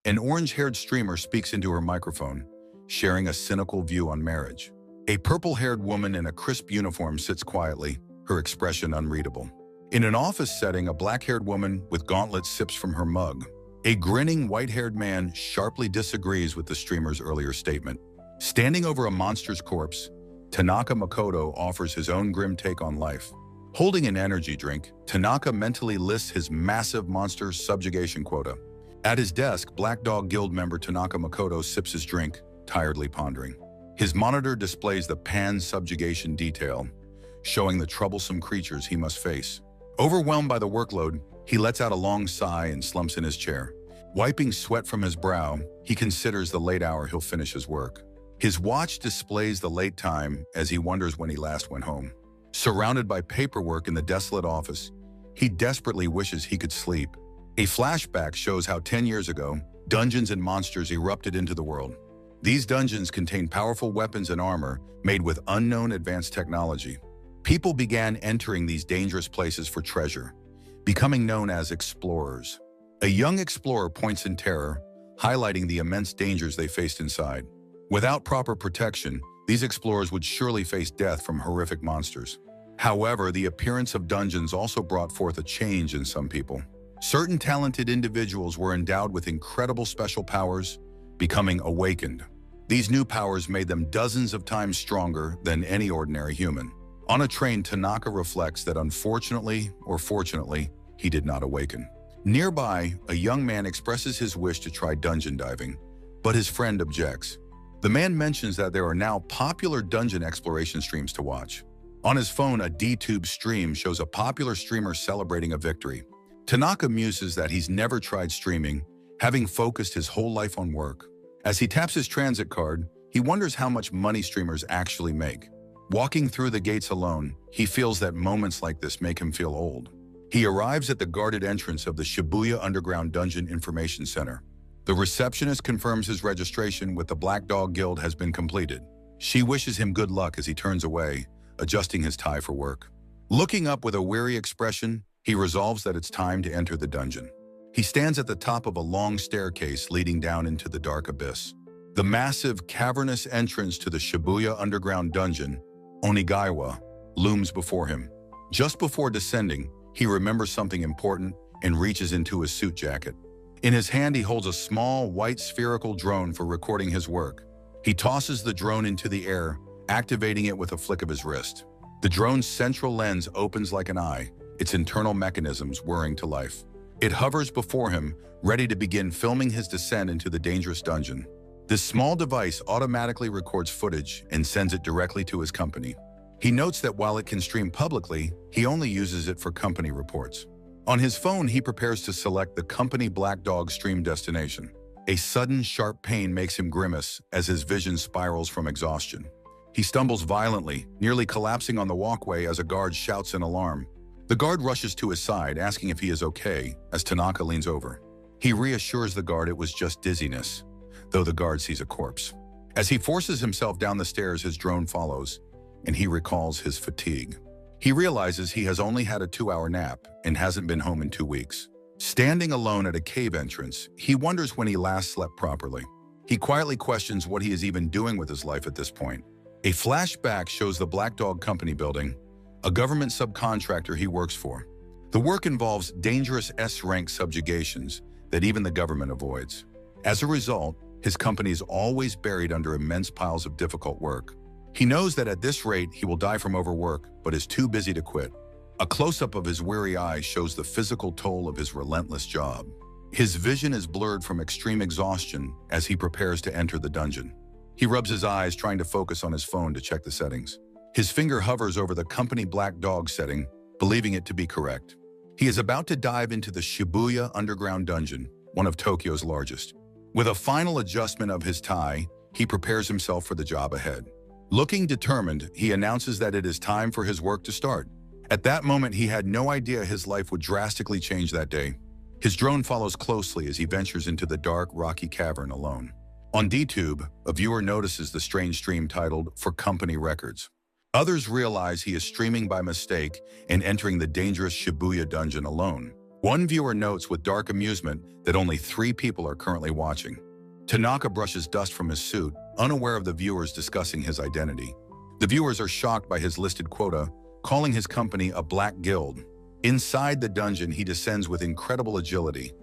An orange-haired streamer speaks into her microphone, sharing a cynical view on marriage. A purple-haired woman in a crisp uniform sits quietly, her expression unreadable. In an office setting, a black-haired woman with gauntlets sips from her mug. A grinning white-haired man sharply disagrees with the streamer's earlier statement. Standing over a monster's corpse, Tanaka Makoto offers his own grim take on life. Holding an energy drink, Tanaka mentally lists his massive monster subjugation quota. At his desk, Black Dog Guild member Tanaka Makoto sips his drink, tiredly pondering. His monitor displays the pan-subjugation detail, showing the troublesome creatures he must face. Overwhelmed by the workload, he lets out a long sigh and slumps in his chair. Wiping sweat from his brow, he considers the late hour he'll finish his work. His watch displays the late time as he wonders when he last went home. Surrounded by paperwork in the desolate office, he desperately wishes he could sleep. A flashback shows how 10 years ago, dungeons and monsters erupted into the world. These dungeons contain powerful weapons and armor made with unknown advanced technology. People began entering these dangerous places for treasure, becoming known as explorers. A young explorer points in terror, highlighting the immense dangers they faced inside. Without proper protection, these explorers would surely face death from horrific monsters. However, the appearance of dungeons also brought forth a change in some people. Certain talented individuals were endowed with incredible special powers, becoming awakened. These new powers made them dozens of times stronger than any ordinary human. On a train, Tanaka reflects that unfortunately or fortunately, he did not awaken. Nearby, a young man expresses his wish to try dungeon diving, but his friend objects. The man mentions that there are now popular dungeon exploration streams to watch. On his phone, a DTube stream shows a popular streamer celebrating a victory. Tanaka muses that he's never tried streaming, having focused his whole life on work. As he taps his transit card, he wonders how much money streamers actually make. Walking through the gates alone, he feels that moments like this make him feel old. He arrives at the guarded entrance of the Shibuya Underground Dungeon Information Center. The receptionist confirms his registration with the Black Dog Guild has been completed. She wishes him good luck as he turns away, adjusting his tie for work. Looking up with a weary expression, he resolves that it's time to enter the dungeon. He stands at the top of a long staircase leading down into the dark abyss. The massive, cavernous entrance to the Shibuya Underground Dungeon, Onigaiwa, looms before him. Just before descending, he remembers something important and reaches into his suit jacket. In his hand, he holds a small, white spherical drone for recording his work. He tosses the drone into the air, activating it with a flick of his wrist. The drone's central lens opens like an eye, its internal mechanisms whirring to life. It hovers before him, ready to begin filming his descent into the dangerous dungeon. This small device automatically records footage and sends it directly to his company. He notes that while it can stream publicly, he only uses it for company reports. On his phone, he prepares to select the company Black Dog stream destination. A sudden, sharp pain makes him grimace as his vision spirals from exhaustion. He stumbles violently, nearly collapsing on the walkway as a guard shouts in alarm. The guard rushes to his side, asking if he is okay, as Tanaka leans over. He reassures the guard it was just dizziness, though the guard sees a corpse. As he forces himself down the stairs, his drone follows, and he recalls his fatigue. He realizes he has only had a 2-hour nap and hasn't been home in 2 weeks. Standing alone at a cave entrance, he wonders when he last slept properly. He quietly questions what he is even doing with his life at this point. A flashback shows the Black Dog Company building, a government subcontractor he works for. The work involves dangerous S-rank subjugations that even the government avoids. As a result, his company is always buried under immense piles of difficult work. He knows that at this rate he will die from overwork, but is too busy to quit. A close-up of his weary eyes shows the physical toll of his relentless job. His vision is blurred from extreme exhaustion as he prepares to enter the dungeon. He rubs his eyes, trying to focus on his phone to check the settings. His finger hovers over the company Black Dog setting, believing it to be correct. He is about to dive into the Shibuya Underground Dungeon, one of Tokyo's largest. With a final adjustment of his tie, he prepares himself for the job ahead. Looking determined, he announces that it is time for his work to start. At that moment, he had no idea his life would drastically change that day. His drone follows closely as he ventures into the dark, rocky cavern alone. On DTube, a viewer notices the strange stream titled "For Company Records." Others realize he is streaming by mistake and entering the dangerous Shibuya dungeon alone. One viewer notes with dark amusement that only 3 people are currently watching. Tanaka brushes dust from his suit, unaware of the viewers discussing his identity. The viewers are shocked by his listed quota, calling his company a black guild. Inside the dungeon, he descends with incredible agility,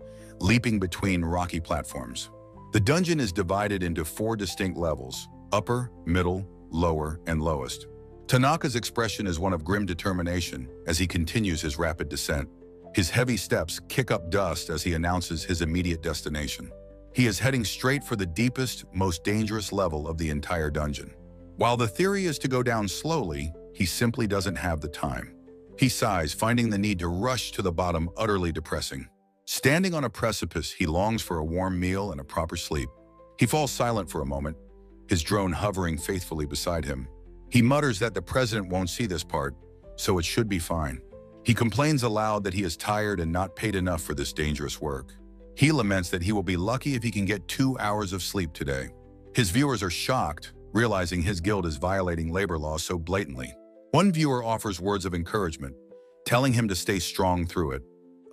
leaping between rocky platforms. The dungeon is divided into 4 distinct levels: upper, middle, lower, and lowest. Tanaka's expression is one of grim determination as he continues his rapid descent. His heavy steps kick up dust as he announces his immediate destination. He is heading straight for the deepest, most dangerous level of the entire dungeon. While the theory is to go down slowly, he simply doesn't have the time. He sighs, finding the need to rush to the bottom utterly depressing. Standing on a precipice, he longs for a warm meal and a proper sleep. He falls silent for a moment, his drone hovering faithfully beside him. He mutters that the president won't see this part, so it should be fine. He complains aloud that he is tired and not paid enough for this dangerous work. He laments that he will be lucky if he can get 2 hours of sleep today. His viewers are shocked, realizing his guild is violating labor laws so blatantly. One viewer offers words of encouragement, telling him to stay strong through it.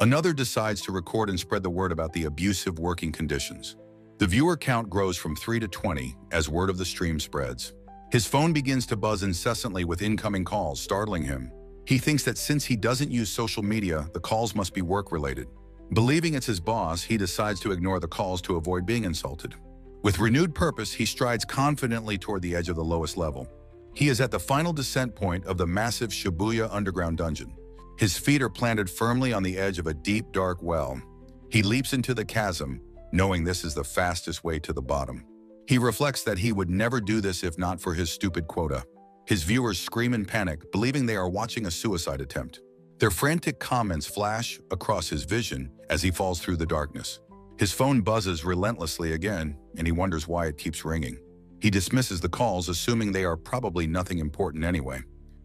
Another decides to record and spread the word about the abusive working conditions. The viewer count grows from 3 to 20 as word of the stream spreads. His phone begins to buzz incessantly with incoming calls, startling him. He thinks that since he doesn't use social media, the calls must be work-related. Believing it's his boss, he decides to ignore the calls to avoid being insulted. With renewed purpose, he strides confidently toward the edge of the lowest level. He is at the final descent point of the massive Shibuya underground dungeon. His feet are planted firmly on the edge of a deep, dark well. He leaps into the chasm, knowing this is the fastest way to the bottom. He reflects that he would never do this if not for his stupid quota. His viewers scream in panic, believing they are watching a suicide attempt. Their frantic comments flash across his vision as he falls through the darkness. His phone buzzes relentlessly again, and he wonders why it keeps ringing. He dismisses the calls, assuming they are probably nothing important anyway.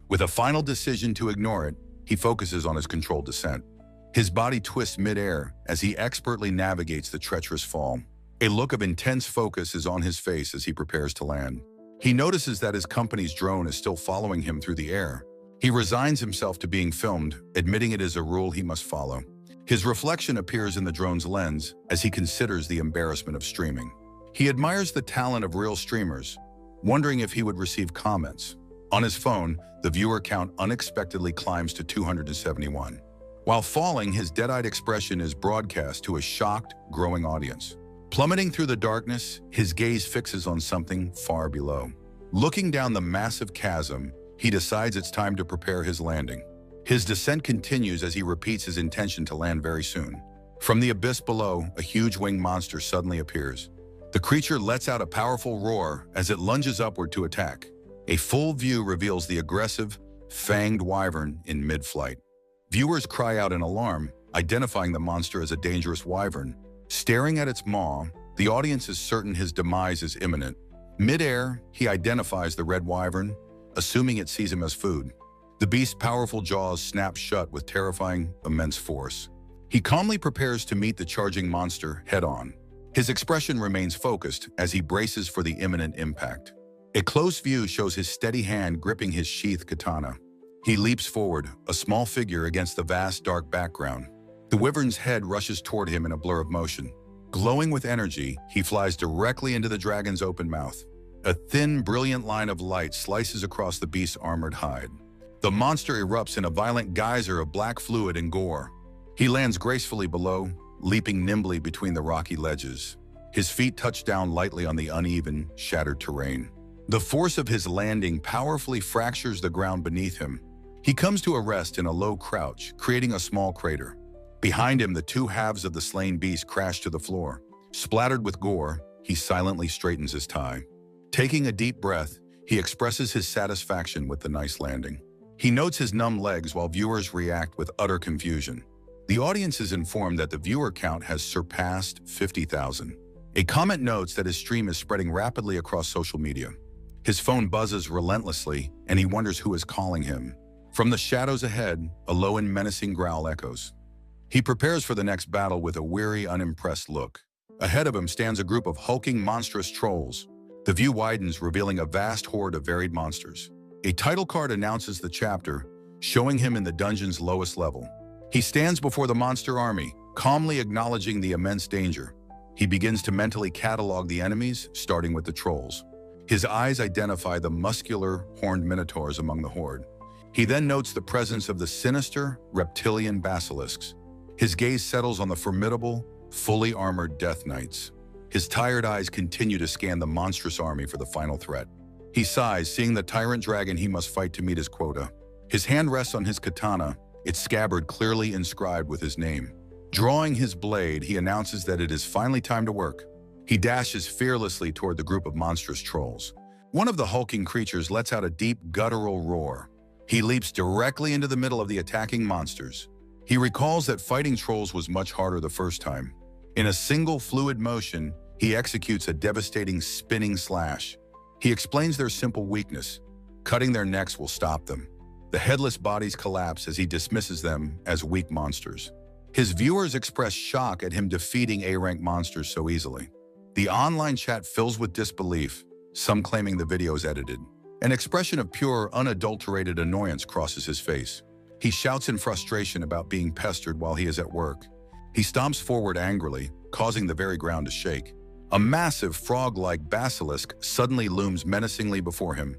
With a final decision to ignore it, he focuses on his controlled descent. His body twists mid-air as he expertly navigates the treacherous fall. A look of intense focus is on his face as he prepares to land. He notices that his company's drone is still following him through the air. He resigns himself to being filmed, admitting it is a rule he must follow. His reflection appears in the drone's lens as he considers the embarrassment of streaming. He admires the talent of real streamers, wondering if he would receive comments. On his phone, the viewer count unexpectedly climbs to 271. While falling, his dead-eyed expression is broadcast to a shocked, growing audience. Plummeting through the darkness, his gaze fixes on something far below. Looking down the massive chasm, he decides it's time to prepare his landing. His descent continues as he repeats his intention to land very soon. From the abyss below, a huge winged monster suddenly appears. The creature lets out a powerful roar as it lunges upward to attack. A full view reveals the aggressive, fanged wyvern in mid-flight. Viewers cry out in alarm, identifying the monster as a dangerous wyvern. Staring at its maw, the audience is certain his demise is imminent. Mid-air, he identifies the red wyvern, assuming it sees him as food. The beast's powerful jaws snap shut with terrifying, immense force. He calmly prepares to meet the charging monster head-on. His expression remains focused as he braces for the imminent impact. A close view shows his steady hand gripping his sheathed katana. He leaps forward, a small figure against the vast, dark background. The wyvern's head rushes toward him in a blur of motion. Glowing with energy, he flies directly into the dragon's open mouth. A thin, brilliant line of light slices across the beast's armored hide. The monster erupts in a violent geyser of black fluid and gore. He lands gracefully below, leaping nimbly between the rocky ledges. His feet touch down lightly on the uneven, shattered terrain. The force of his landing powerfully fractures the ground beneath him. He comes to a rest in a low crouch, creating a small crater. Behind him, the 2 halves of the slain beast crash to the floor. Splattered with gore, he silently straightens his tie. Taking a deep breath, he expresses his satisfaction with the nice landing. He notes his numb legs while viewers react with utter confusion. The audience is informed that the viewer count has surpassed 50,000. A comment notes that his stream is spreading rapidly across social media. His phone buzzes relentlessly, and he wonders who is calling him. From the shadows ahead, a low and menacing growl echoes. He prepares for the next battle with a weary, unimpressed look. Ahead of him stands a group of hulking, monstrous trolls. The view widens, revealing a vast horde of varied monsters. A title card announces the chapter, showing him in the dungeon's lowest level. He stands before the monster army, calmly acknowledging the immense danger. He begins to mentally catalog the enemies, starting with the trolls. His eyes identify the muscular, horned minotaurs among the horde. He then notes the presence of the sinister, reptilian basilisks. His gaze settles on the formidable, fully armored Death Knights. His tired eyes continue to scan the monstrous army for the final threat. He sighs, seeing the tyrant dragon he must fight to meet his quota. His hand rests on his katana, its scabbard clearly inscribed with his name. Drawing his blade, he announces that it is finally time to work. He dashes fearlessly toward the group of monstrous trolls. One of the hulking creatures lets out a deep, guttural roar. He leaps directly into the middle of the attacking monsters. He recalls that fighting trolls was much harder the first time. In a single fluid motion, he executes a devastating spinning slash. He explains their simple weakness. Cutting their necks will stop them. The headless bodies collapse as he dismisses them as weak monsters. His viewers express shock at him defeating A-rank monsters so easily. The online chat fills with disbelief, some claiming the video is edited. An expression of pure, unadulterated annoyance crosses his face. He shouts in frustration about being pestered while he is at work. He stomps forward angrily, causing the very ground to shake. A massive frog-like basilisk suddenly looms menacingly before him.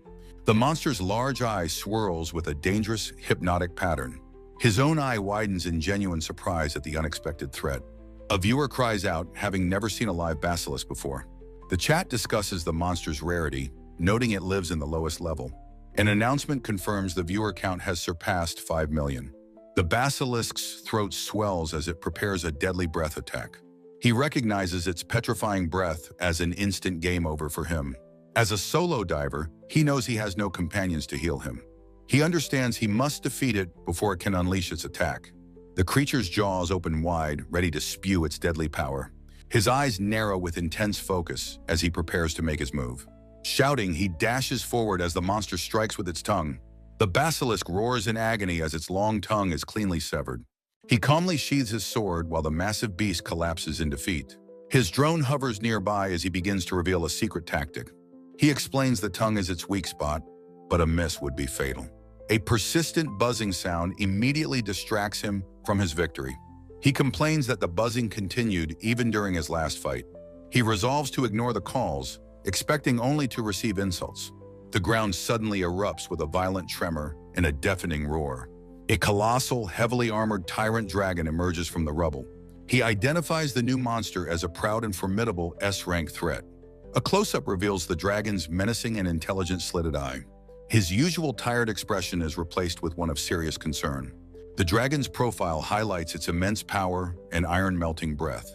The monster's large eye swirls with a dangerous, hypnotic pattern. His own eye widens in genuine surprise at the unexpected threat. A viewer cries out, having never seen a live basilisk before. The chat discusses the monster's rarity, noting it lives in the lowest level. An announcement confirms the viewer count has surpassed 5 million. The basilisk's throat swells as it prepares a deadly breath attack. He recognizes its petrifying breath as an instant game over for him. As a solo diver, he knows he has no companions to heal him. He understands he must defeat it before it can unleash its attack. The creature's jaws open wide, ready to spew its deadly power. His eyes narrow with intense focus as he prepares to make his move. Shouting, he dashes forward as the monster strikes with its tongue. The basilisk roars in agony as its long tongue is cleanly severed. He calmly sheathes his sword while the massive beast collapses in defeat. His drone hovers nearby as he begins to reveal a secret tactic. He explains the tongue is its weak spot, but a miss would be fatal. A persistent buzzing sound immediately distracts him from his victory. He complains that the buzzing continued even during his last fight. He resolves to ignore the calls, expecting only to receive insults. The ground suddenly erupts with a violent tremor and a deafening roar. A colossal, heavily armored tyrant dragon emerges from the rubble. He identifies the new monster as a proud and formidable S-rank threat. A close-up reveals the dragon's menacing and intelligent slitted eye. His usual tired expression is replaced with one of serious concern. The dragon's profile highlights its immense power and iron-melting breath.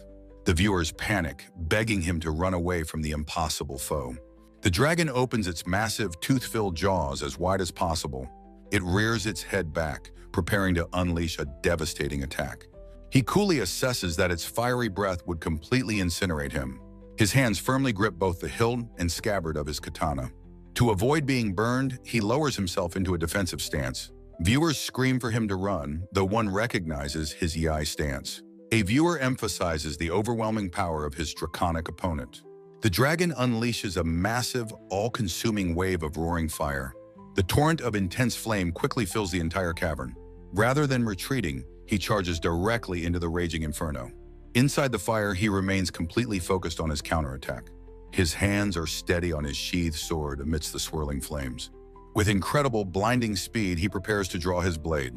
The viewers panic, begging him to run away from the impossible foe. The dragon opens its massive, tooth-filled jaws as wide as possible. It rears its head back, preparing to unleash a devastating attack. He coolly assesses that its fiery breath would completely incinerate him. His hands firmly grip both the hilt and scabbard of his katana. To avoid being burned, he lowers himself into a defensive stance. Viewers scream for him to run, though one recognizes his Yi stance. A viewer emphasizes the overwhelming power of his draconic opponent. The dragon unleashes a massive, all-consuming wave of roaring fire. The torrent of intense flame quickly fills the entire cavern. Rather than retreating, he charges directly into the raging inferno. Inside the fire, he remains completely focused on his counterattack. His hands are steady on his sheathed sword amidst the swirling flames. With incredible, blinding speed, he prepares to draw his blade.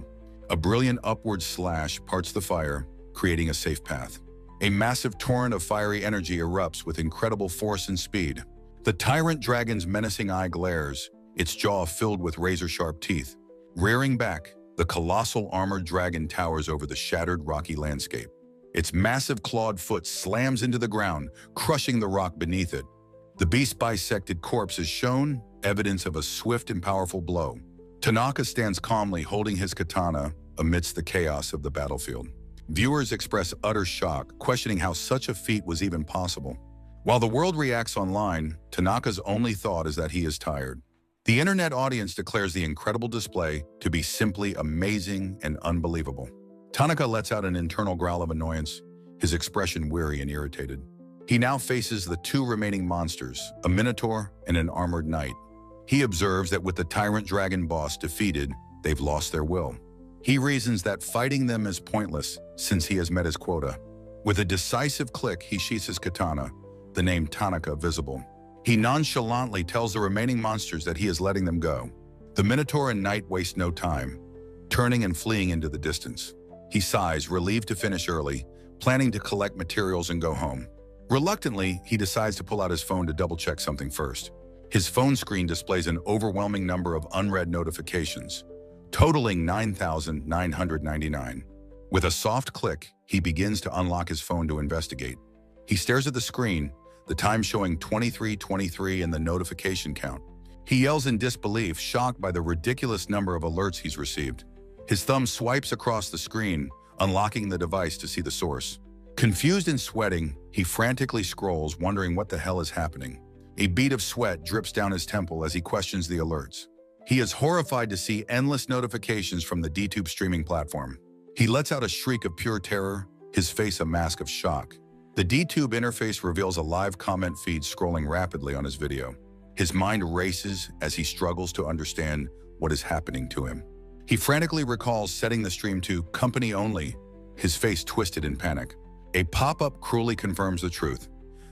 A brilliant upward slash parts the fire, creating a safe path. A massive torrent of fiery energy erupts with incredible force and speed. The tyrant dragon's menacing eye glares, its jaw filled with razor-sharp teeth. Rearing back, the colossal armored dragon towers over the shattered rocky landscape. Its massive clawed foot slams into the ground, crushing the rock beneath it. The beast's bisected corpse is shown, evidence of a swift and powerful blow. Tanaka stands calmly holding his katana amidst the chaos of the battlefield. Viewers express utter shock, questioning how such a feat was even possible. While the world reacts online, Tanaka's only thought is that he is tired. The internet audience declares the incredible display to be simply amazing and unbelievable. Tanaka lets out an internal growl of annoyance, his expression weary and irritated. He now faces the two remaining monsters, a minotaur and an armored knight. He observes that with the tyrant dragon boss defeated, they've lost their will. He reasons that fighting them is pointless since he has met his quota. With a decisive click, he sheaths his katana, the name Tanaka visible. He nonchalantly tells the remaining monsters that he is letting them go. The Minotaur and Knight waste no time, turning and fleeing into the distance. He sighs, relieved to finish early, planning to collect materials and go home. Reluctantly, he decides to pull out his phone to double-check something first. His phone screen displays an overwhelming number of unread notifications, totaling 9,999. With a soft click, he begins to unlock his phone to investigate. He stares at the screen, the time showing 23:23 and the notification count. He yells in disbelief, shocked by the ridiculous number of alerts he's received. His thumb swipes across the screen, unlocking the device to see the source. Confused and sweating, he frantically scrolls, wondering what the hell is happening. A bead of sweat drips down his temple as he questions the alerts. He is horrified to see endless notifications from the DTube streaming platform. He lets out a shriek of pure terror, his face a mask of shock. The DTube interface reveals a live comment feed scrolling rapidly on his video. His mind races as he struggles to understand what is happening to him. He frantically recalls setting the stream to company only, his face twisted in panic. A pop-up cruelly confirms the truth.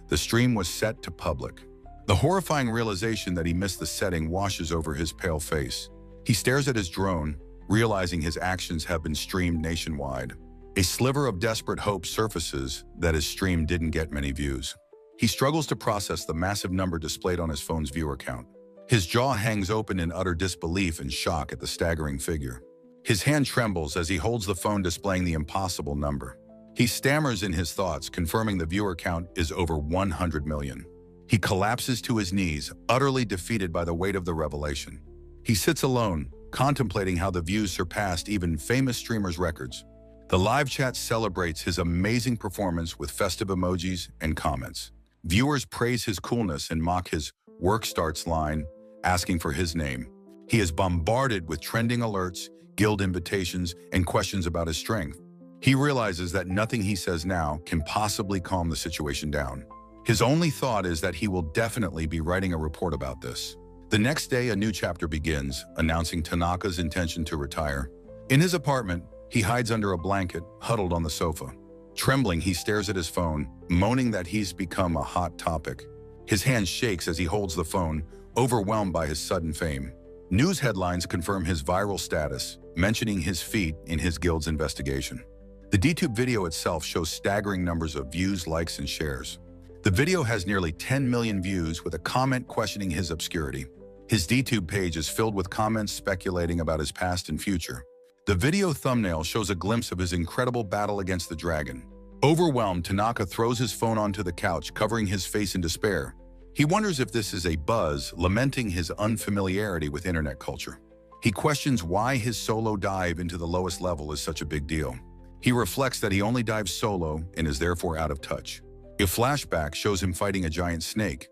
The stream was set to public. The horrifying realization that he missed the setting washes over his pale face. He stares at his drone, realizing his actions have been streamed nationwide. A sliver of desperate hope surfaces that his stream didn't get many views. He struggles to process the massive number displayed on his phone's viewer count. His jaw hangs open in utter disbelief and shock at the staggering figure. His hand trembles as he holds the phone displaying the impossible number. He stammers in his thoughts, confirming the viewer count is over 100 million. He collapses to his knees, utterly defeated by the weight of the revelation. He sits alone, contemplating how the views surpassed even famous streamers' records. The live chat celebrates his amazing performance with festive emojis and comments. Viewers praise his coolness and mock his "work starts" line, asking for his name. He is bombarded with trending alerts, guild invitations, and questions about his strength. He realizes that nothing he says now can possibly calm the situation down. His only thought is that he will definitely be writing a report about this. The next day, a new chapter begins, announcing Tanaka's intention to retire. In his apartment, he hides under a blanket, huddled on the sofa. Trembling, he stares at his phone, moaning that he's become a hot topic. His hand shakes as he holds the phone, overwhelmed by his sudden fame. News headlines confirm his viral status, mentioning his feat in his guild's investigation. The DTube video itself shows staggering numbers of views, likes, and shares. The video has nearly 10 million views, with a comment questioning his obscurity. His DTube page is filled with comments speculating about his past and future. The video thumbnail shows a glimpse of his incredible battle against the dragon. Overwhelmed, Tanaka throws his phone onto the couch, covering his face in despair. He wonders if this is a buzz, lamenting his unfamiliarity with internet culture. He questions why his solo dive into the lowest level is such a big deal. He reflects that he only dives solo and is therefore out of touch. A flashback shows him fighting a giant snake,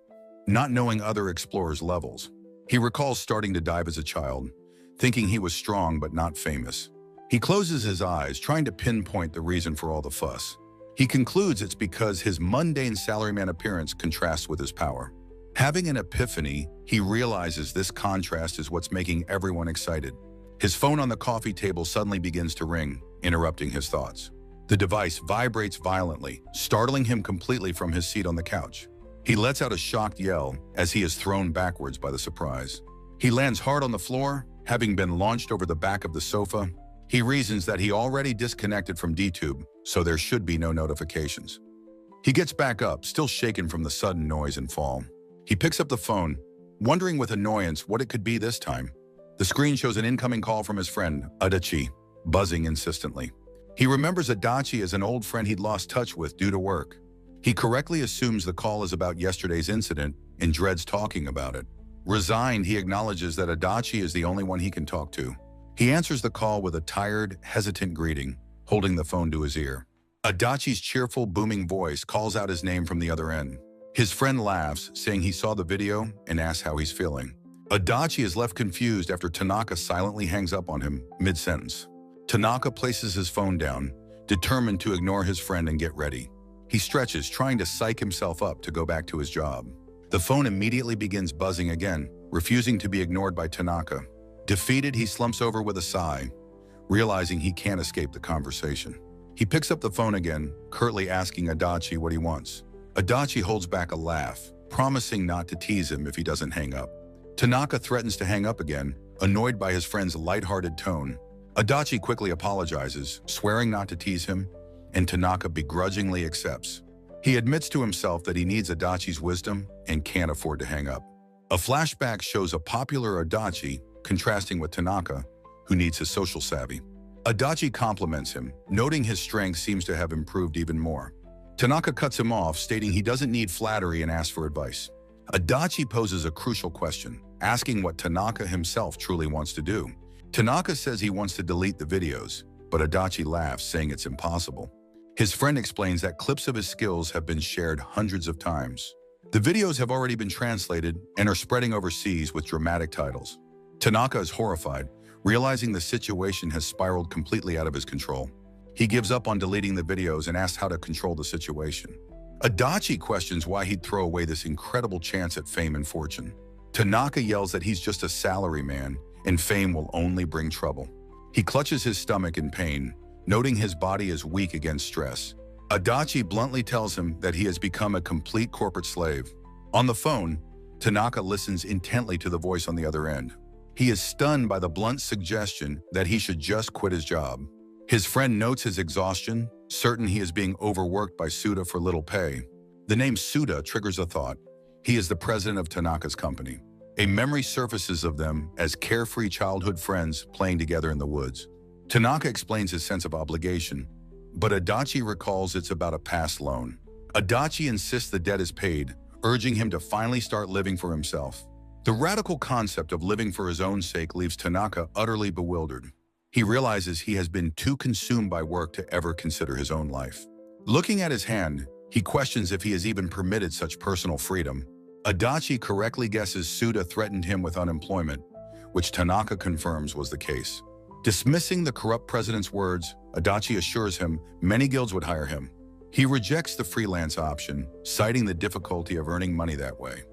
not knowing other explorers' levels. He recalls starting to dive as a child, thinking he was strong but not famous. He closes his eyes, trying to pinpoint the reason for all the fuss. He concludes it's because his mundane salaryman appearance contrasts with his power. Having an epiphany, he realizes this contrast is what's making everyone excited. His phone on the coffee table suddenly begins to ring, interrupting his thoughts. The device vibrates violently, startling him completely from his seat on the couch. He lets out a shocked yell as he is thrown backwards by the surprise. He lands hard on the floor, having been launched over the back of the sofa. He reasons that he already disconnected from DTube, so there should be no notifications. He gets back up, still shaken from the sudden noise and fall. He picks up the phone, wondering with annoyance what it could be this time. The screen shows an incoming call from his friend, Adachi, buzzing insistently. He remembers Adachi as an old friend he'd lost touch with due to work. He correctly assumes the call is about yesterday's incident and dreads talking about it. Resigned, he acknowledges that Adachi is the only one he can talk to. He answers the call with a tired, hesitant greeting, holding the phone to his ear. Adachi's cheerful, booming voice calls out his name from the other end. His friend laughs, saying he saw the video and asks how he's feeling. Adachi is left confused after Tanaka silently hangs up on him mid-sentence. Tanaka places his phone down, determined to ignore his friend and get ready. He stretches, trying to psych himself up to go back to his job. The phone immediately begins buzzing again, refusing to be ignored by Tanaka. Defeated, he slumps over with a sigh, realizing he can't escape the conversation. He picks up the phone again, curtly asking Adachi what he wants. Adachi holds back a laugh, promising not to tease him if he doesn't hang up. Tanaka threatens to hang up again, annoyed by his friend's lighthearted tone. Adachi quickly apologizes, swearing not to tease him, and Tanaka begrudgingly accepts. He admits to himself that he needs Adachi's wisdom and can't afford to hang up. A flashback shows a popular Adachi contrasting with Tanaka, who needs his social savvy. Adachi compliments him, noting his strength seems to have improved even more. Tanaka cuts him off, stating he doesn't need flattery and asks for advice. Adachi poses a crucial question, asking what Tanaka himself truly wants to do. Tanaka says he wants to delete the videos, but Adachi laughs, saying it's impossible. His friend explains that clips of his skills have been shared hundreds of times. The videos have already been translated and are spreading overseas with dramatic titles. Tanaka is horrified, realizing the situation has spiraled completely out of his control. He gives up on deleting the videos and asks how to control the situation. Adachi questions why he'd throw away this incredible chance at fame and fortune. Tanaka yells that he's just a salaryman and fame will only bring trouble. He clutches his stomach in pain, noting his body is weak against stress. Adachi bluntly tells him that he has become a complete corporate slave. On the phone, Tanaka listens intently to the voice on the other end. He is stunned by the blunt suggestion that he should just quit his job. His friend notes his exhaustion, certain he is being overworked by Suda for little pay. The name Suda triggers a thought. He is the president of Tanaka's company. A memory surfaces of them as carefree childhood friends playing together in the woods. Tanaka explains his sense of obligation, but Adachi recalls it's about a past loan. Adachi insists the debt is paid, urging him to finally start living for himself. The radical concept of living for his own sake leaves Tanaka utterly bewildered. He realizes he has been too consumed by work to ever consider his own life. Looking at his hand, he questions if he is even permitted such personal freedom. Adachi correctly guesses Suda threatened him with unemployment, which Tanaka confirms was the case. Dismissing the corrupt president's words, Adachi assures him many guilds would hire him. He rejects the freelance option, citing the difficulty of earning money that way.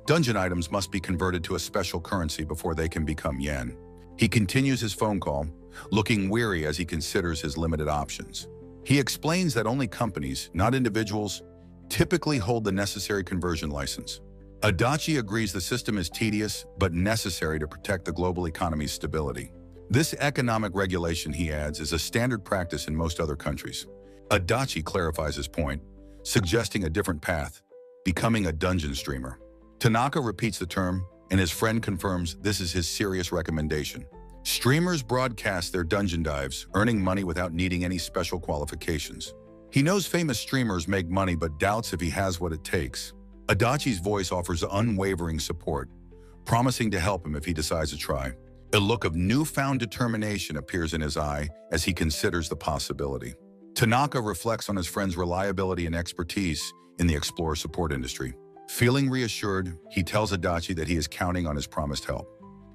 Dungeon items must be converted to a special currency before they can become yen. He continues his phone call, looking weary as he considers his limited options. He explains that only companies, not individuals, typically hold the necessary conversion license. Adachi agrees the system is tedious but necessary to protect the global economy's stability. This economic regulation, he adds, is a standard practice in most other countries. Adachi clarifies his point, suggesting a different path, becoming a dungeon streamer. Tanaka repeats the term, and his friend confirms this is his serious recommendation. Streamers broadcast their dungeon dives, earning money without needing any special qualifications. He knows famous streamers make money but doubts if he has what it takes. Adachi's voice offers unwavering support, promising to help him if he decides to try. A look of newfound determination appears in his eye as he considers the possibility. Tanaka reflects on his friend's reliability and expertise in the explorer support industry. Feeling reassured, he tells Adachi that he is counting on his promised help.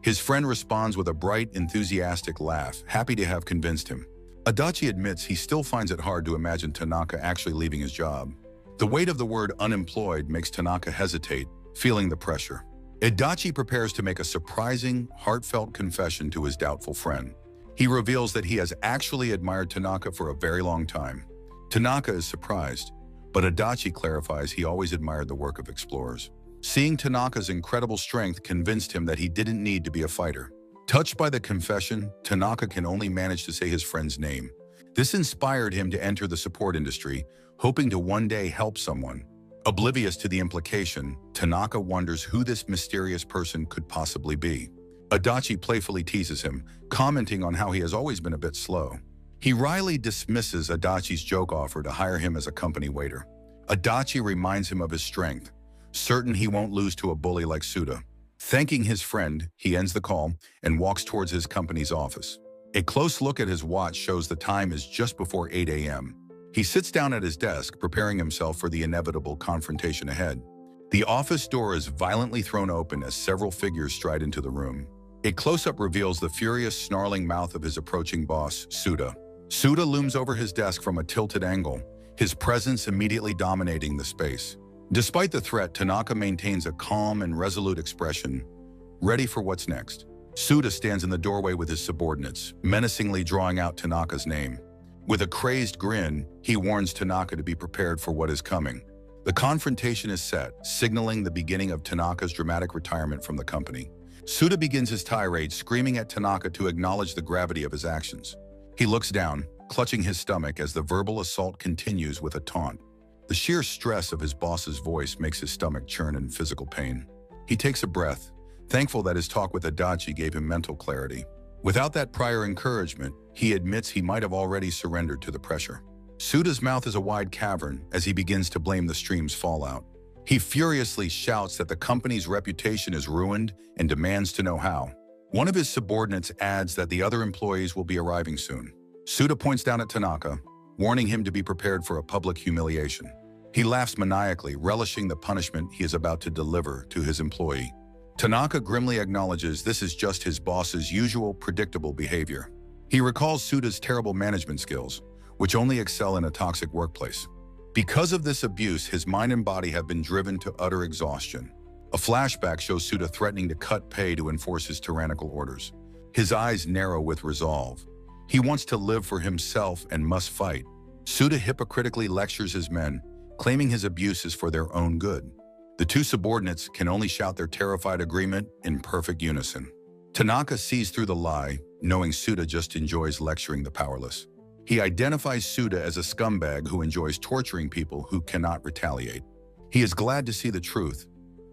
His friend responds with a bright, enthusiastic laugh, happy to have convinced him. Adachi admits he still finds it hard to imagine Tanaka actually leaving his job. The weight of the word unemployed makes Tanaka hesitate, feeling the pressure. Adachi prepares to make a surprising, heartfelt confession to his doubtful friend. He reveals that he has actually admired Tanaka for a very long time. Tanaka is surprised, but Adachi clarifies he always admired the work of explorers. Seeing Tanaka's incredible strength convinced him that he didn't need to be a fighter. Touched by the confession, Tanaka can only manage to say his friend's name. This inspired him to enter the support industry, hoping to one day help someone. Oblivious to the implication, Tanaka wonders who this mysterious person could possibly be. Adachi playfully teases him, commenting on how he has always been a bit slow. He wryly dismisses Adachi's joke offer to hire him as a company waiter. Adachi reminds him of his strength, certain he won't lose to a bully like Suda. Thanking his friend, he ends the call and walks towards his company's office. A close look at his watch shows the time is just before 8 a.m. He sits down at his desk, preparing himself for the inevitable confrontation ahead. The office door is violently thrown open as several figures stride into the room. A close-up reveals the furious, snarling mouth of his approaching boss, Suda. Suda looms over his desk from a tilted angle, his presence immediately dominating the space. Despite the threat, Tanaka maintains a calm and resolute expression, ready for what's next. Suda stands in the doorway with his subordinates, menacingly drawing out Tanaka's name. With a crazed grin, he warns Tanaka to be prepared for what is coming. The confrontation is set, signaling the beginning of Tanaka's dramatic retirement from the company. Suda begins his tirade, screaming at Tanaka to acknowledge the gravity of his actions. He looks down, clutching his stomach as the verbal assault continues with a taunt. The sheer stress of his boss's voice makes his stomach churn in physical pain. He takes a breath, thankful that his talk with Adachi gave him mental clarity. Without that prior encouragement, he admits he might have already surrendered to the pressure. Suda's mouth is a wide cavern as he begins to blame the stream's fallout. He furiously shouts that the company's reputation is ruined and demands to know how. One of his subordinates adds that the other employees will be arriving soon. Suda points down at Tanaka, warning him to be prepared for a public humiliation. He laughs maniacally, relishing the punishment he is about to deliver to his employee. Tanaka grimly acknowledges this is just his boss's usual predictable behavior. He recalls Suda's terrible management skills, which only excel in a toxic workplace. Because of this abuse, his mind and body have been driven to utter exhaustion. A flashback shows Suda threatening to cut pay to enforce his tyrannical orders. His eyes narrow with resolve. He wants to live for himself and must fight. Suda hypocritically lectures his men, claiming his abuse is for their own good. The two subordinates can only shout their terrified agreement in perfect unison. Tanaka sees through the lie, knowing Suda just enjoys lecturing the powerless. He identifies Suda as a scumbag who enjoys torturing people who cannot retaliate. He is glad to see the truth,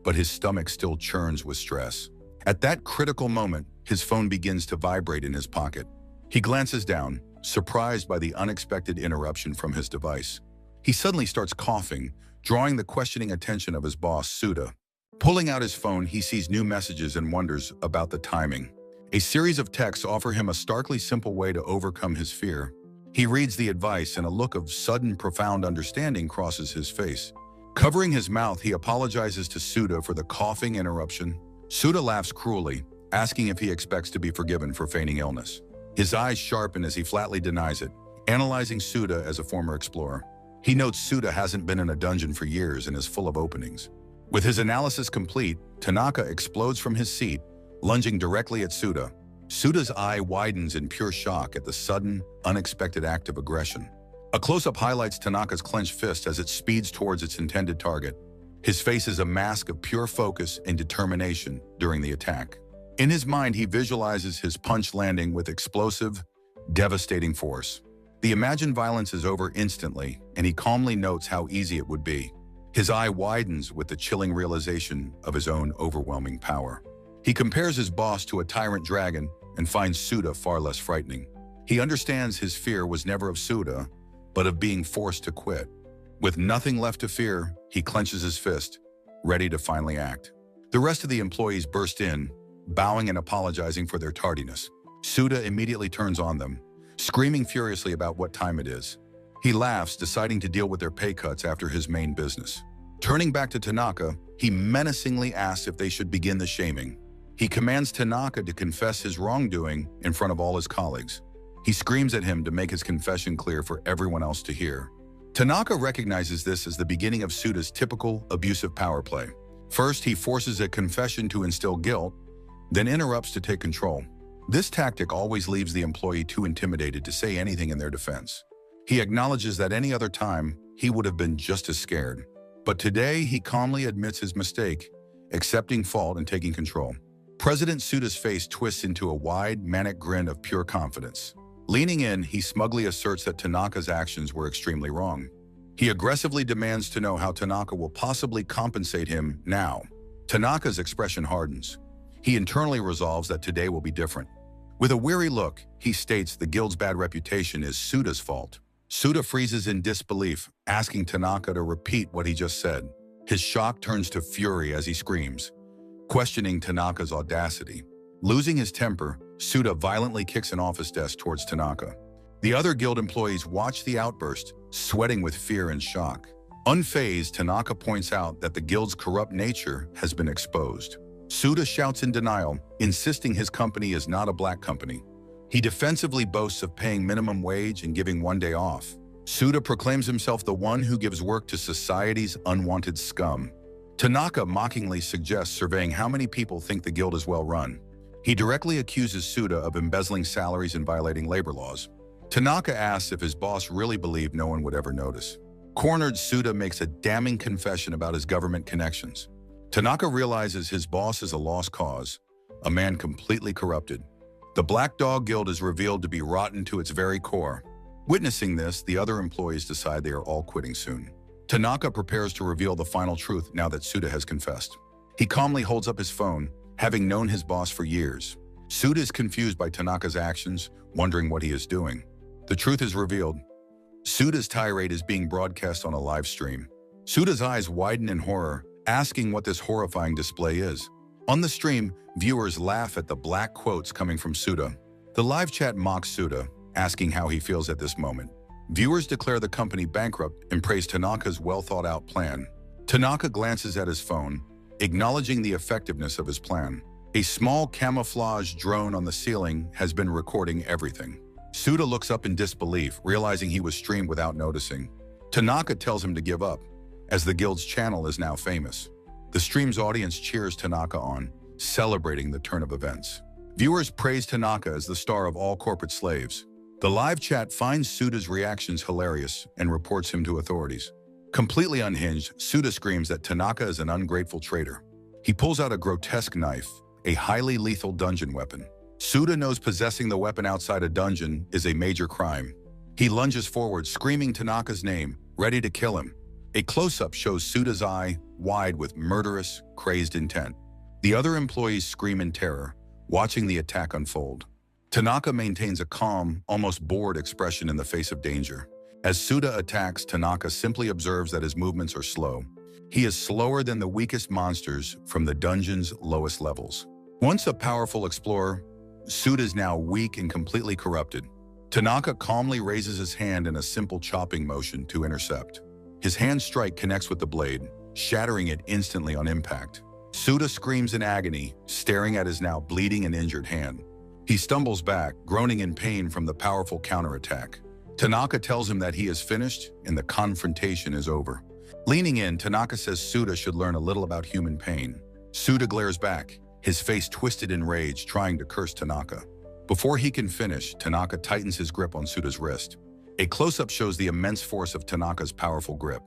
but his stomach still churns with stress. At that critical moment, his phone begins to vibrate in his pocket. He glances down, surprised by the unexpected interruption from his device. He suddenly starts coughing, drawing the questioning attention of his boss, Suda. Pulling out his phone, he sees new messages and wonders about the timing. A series of texts offer him a starkly simple way to overcome his fear. He reads the advice and a look of sudden, profound understanding crosses his face. Covering his mouth, he apologizes to Suda for the coughing interruption. Suda laughs cruelly, asking if he expects to be forgiven for feigning illness. His eyes sharpen as he flatly denies it, analyzing Suda as a former explorer. He notes Suda hasn't been in a dungeon for years and is full of openings. With his analysis complete, Tanaka explodes from his seat, lunging directly at Suda. Suda's eye widens in pure shock at the sudden, unexpected act of aggression. A close-up highlights Tanaka's clenched fist as it speeds towards its intended target. His face is a mask of pure focus and determination during the attack. In his mind, he visualizes his punch landing with explosive, devastating force. The imagined violence is over instantly, and he calmly notes how easy it would be. His eye widens with the chilling realization of his own overwhelming power. He compares his boss to a tyrant dragon and finds Suda far less frightening. He understands his fear was never of Suda, but of being forced to quit. With nothing left to fear, he clenches his fist, ready to finally act. The rest of the employees burst in, bowing and apologizing for their tardiness. Suda immediately turns on them, screaming furiously about what time it is. He laughs, deciding to deal with their pay cuts after his main business. Turning back to Tanaka, he menacingly asks if they should begin the shaming. He commands Tanaka to confess his wrongdoing in front of all his colleagues. He screams at him to make his confession clear for everyone else to hear. Tanaka recognizes this as the beginning of Suda's typical abusive power play. First, he forces a confession to instill guilt, then interrupts to take control. This tactic always leaves the employee too intimidated to say anything in their defense. He acknowledges that any other time, he would have been just as scared. But today, he calmly admits his mistake, accepting fault and taking control. President Suda's face twists into a wide, manic grin of pure confidence. Leaning in, he smugly asserts that Tanaka's actions were extremely wrong. He aggressively demands to know how Tanaka will possibly compensate him now. Tanaka's expression hardens. He internally resolves that today will be different. With a weary look, he states the guild's bad reputation is Suda's fault. Suda freezes in disbelief, asking Tanaka to repeat what he just said. His shock turns to fury as he screams, questioning Tanaka's audacity. Losing his temper, Suda violently kicks an office desk towards Tanaka. The other guild employees watch the outburst, sweating with fear and shock. Unfazed, Tanaka points out that the guild's corrupt nature has been exposed. Suda shouts in denial, insisting his company is not a black company. He defensively boasts of paying minimum wage and giving one day off. Suda proclaims himself the one who gives work to society's unwanted scum. Tanaka mockingly suggests surveying how many people think the guild is well run. He directly accuses Suda of embezzling salaries and violating labor laws. Tanaka asks if his boss really believed no one would ever notice. Cornered, Suda makes a damning confession about his government connections. Tanaka realizes his boss is a lost cause, a man completely corrupted. The Black Dog Guild is revealed to be rotten to its very core. Witnessing this, the other employees decide they are all quitting soon. Tanaka prepares to reveal the final truth now that Suda has confessed. He calmly holds up his phone, having known his boss for years. Suda is confused by Tanaka's actions, wondering what he is doing. The truth is revealed. Suda's tirade is being broadcast on a live stream. Suda's eyes widen in horror, asking what this horrifying display is. On the stream, viewers laugh at the black quotes coming from Suda. The live chat mocks Suda, asking how he feels at this moment. Viewers declare the company bankrupt and praise Tanaka's well-thought-out plan. Tanaka glances at his phone, acknowledging the effectiveness of his plan. A small camouflage drone on the ceiling has been recording everything. Suda looks up in disbelief, realizing he was streamed without noticing. Tanaka tells him to give up, as the guild's channel is now famous. The stream's audience cheers Tanaka on, celebrating the turn of events. Viewers praise Tanaka as the star of all corporate slaves. The live chat finds Suda's reactions hilarious and reports him to authorities. Completely unhinged, Suda screams that Tanaka is an ungrateful traitor. He pulls out a grotesque knife, a highly lethal dungeon weapon. Suda knows possessing the weapon outside a dungeon is a major crime. He lunges forward, screaming Tanaka's name, ready to kill him. A close-up shows Suda's eye wide with murderous, crazed intent. The other employees scream in terror, watching the attack unfold. Tanaka maintains a calm, almost bored expression in the face of danger. As Suda attacks, Tanaka simply observes that his movements are slow. He is slower than the weakest monsters from the dungeon's lowest levels. Once a powerful explorer, Suda is now weak and completely corrupted. Tanaka calmly raises his hand in a simple chopping motion to intercept. His hand strike connects with the blade, shattering it instantly on impact. Suda screams in agony, staring at his now bleeding and injured hand. He stumbles back, groaning in pain from the powerful counterattack. Tanaka tells him that he is finished and the confrontation is over. Leaning in, Tanaka says Suda should learn a little about human pain. Suda glares back, his face twisted in rage, trying to curse Tanaka. Before he can finish, Tanaka tightens his grip on Suda's wrist. A close-up shows the immense force of Tanaka's powerful grip.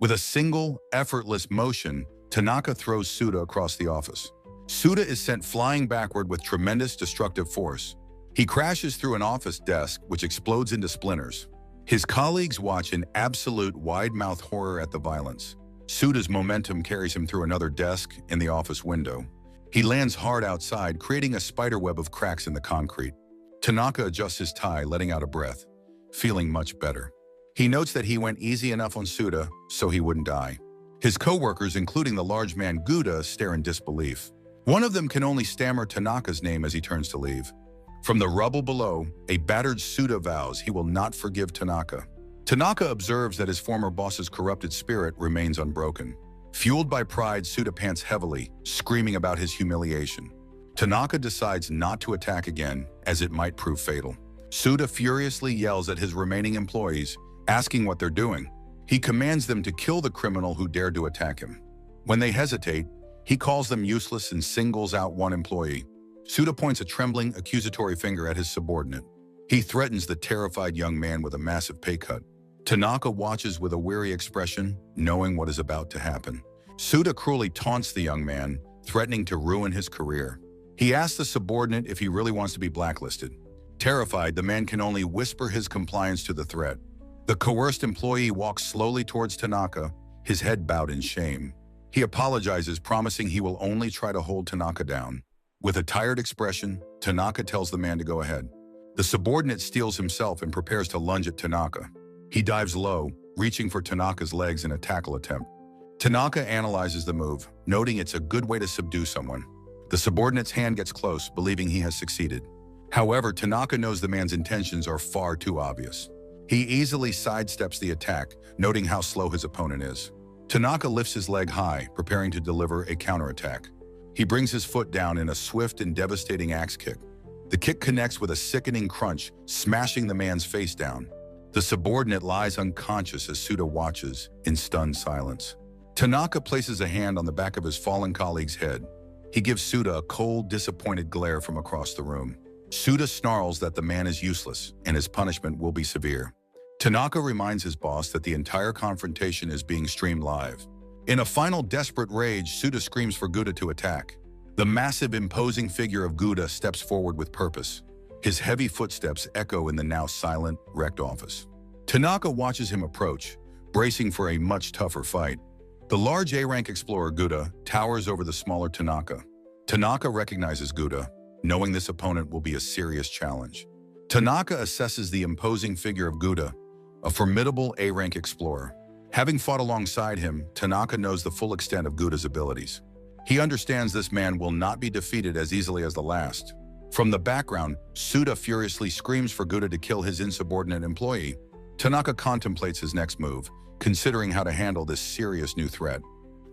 With a single, effortless motion, Tanaka throws Suda across the office. Suda is sent flying backward with tremendous destructive force. He crashes through an office desk, which explodes into splinters. His colleagues watch in absolute wide-mouthed horror at the violence. Suda's momentum carries him through another desk and the office window. He lands hard outside, creating a spiderweb of cracks in the concrete. Tanaka adjusts his tie, letting out a breath, feeling much better. He notes that he went easy enough on Suda, so he wouldn't die. His co-workers, including the large man Guda, stare in disbelief. One of them can only stammer Tanaka's name as he turns to leave. From the rubble below, a battered Suda vows he will not forgive Tanaka. Tanaka observes that his former boss's corrupted spirit remains unbroken. Fueled by pride, Suda pants heavily, screaming about his humiliation. Tanaka decides not to attack again, as it might prove fatal. Suda furiously yells at his remaining employees, asking what they're doing. He commands them to kill the criminal who dared to attack him. When they hesitate, he calls them useless and singles out one employee. Suda points a trembling, accusatory finger at his subordinate. He threatens the terrified young man with a massive pay cut. Tanaka watches with a weary expression, knowing what is about to happen. Suda cruelly taunts the young man, threatening to ruin his career. He asks the subordinate if he really wants to be blacklisted. Terrified, the man can only whisper his compliance to the threat. The coerced employee walks slowly towards Tanaka, his head bowed in shame. He apologizes, promising he will only try to hold Tanaka down. With a tired expression, Tanaka tells the man to go ahead. The subordinate steels himself and prepares to lunge at Tanaka. He dives low, reaching for Tanaka's legs in a tackle attempt. Tanaka analyzes the move, noting it's a good way to subdue someone. The subordinate's hand gets close, believing he has succeeded. However, Tanaka knows the man's intentions are far too obvious. He easily sidesteps the attack, noting how slow his opponent is. Tanaka lifts his leg high, preparing to deliver a counterattack. He brings his foot down in a swift and devastating axe kick. The kick connects with a sickening crunch, smashing the man's face down. The subordinate lies unconscious as Suda watches in stunned silence. Tanaka places a hand on the back of his fallen colleague's head. He gives Suda a cold, disappointed glare from across the room. Suda snarls that the man is useless and his punishment will be severe. Tanaka reminds his boss that the entire confrontation is being streamed live. In a final desperate rage, Suda screams for Gouda to attack. The massive, imposing figure of Gouda steps forward with purpose. His heavy footsteps echo in the now silent, wrecked office. Tanaka watches him approach, bracing for a much tougher fight. The large A-rank explorer Gouda towers over the smaller Tanaka. Tanaka recognizes Gouda, knowing this opponent will be a serious challenge. Tanaka assesses the imposing figure of Gouda, a formidable A-rank explorer. Having fought alongside him, Tanaka knows the full extent of Gouda's abilities. He understands this man will not be defeated as easily as the last. From the background, Suda furiously screams for Gouda to kill his insubordinate employee. Tanaka contemplates his next move, considering how to handle this serious new threat.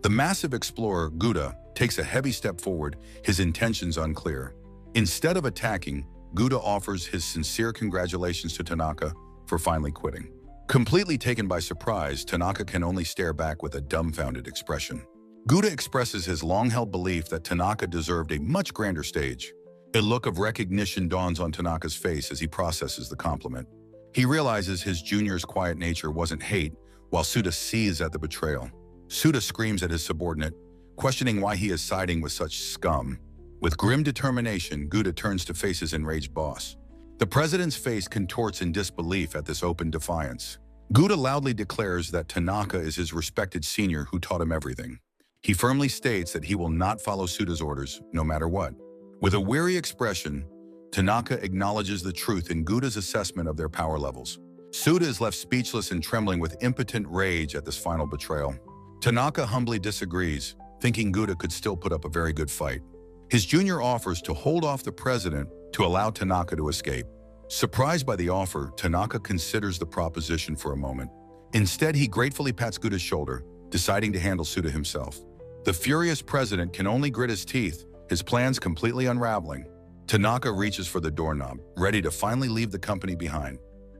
The massive explorer, Gouda, takes a heavy step forward, his intentions unclear. Instead of attacking, Gouda offers his sincere congratulations to Tanaka for finally quitting. Completely taken by surprise, Tanaka can only stare back with a dumbfounded expression. Gouda expresses his long-held belief that Tanaka deserved a much grander stage. A look of recognition dawns on Tanaka's face as he processes the compliment. He realizes his junior's quiet nature wasn't hate, while Suda seethes at the betrayal. Suda screams at his subordinate, questioning why he is siding with such scum. With grim determination, Gouda turns to face his enraged boss. The president's face contorts in disbelief at this open defiance. Gouda loudly declares that Tanaka is his respected senior who taught him everything. He firmly states that he will not follow Suda's orders, no matter what. With a weary expression, Tanaka acknowledges the truth in Gouda's assessment of their power levels. Suda is left speechless and trembling with impotent rage at this final betrayal. Tanaka humbly disagrees, thinking Gouda could still put up a very good fight. His junior offers to hold off the president to allow Tanaka to escape. Surprised by the offer, Tanaka considers the proposition for a moment. Instead, he gratefully pats Gouda's shoulder, deciding to handle Suda himself. The furious president can only grit his teeth, his plans completely unraveling. Tanaka reaches for the doorknob, ready to finally leave the company behind.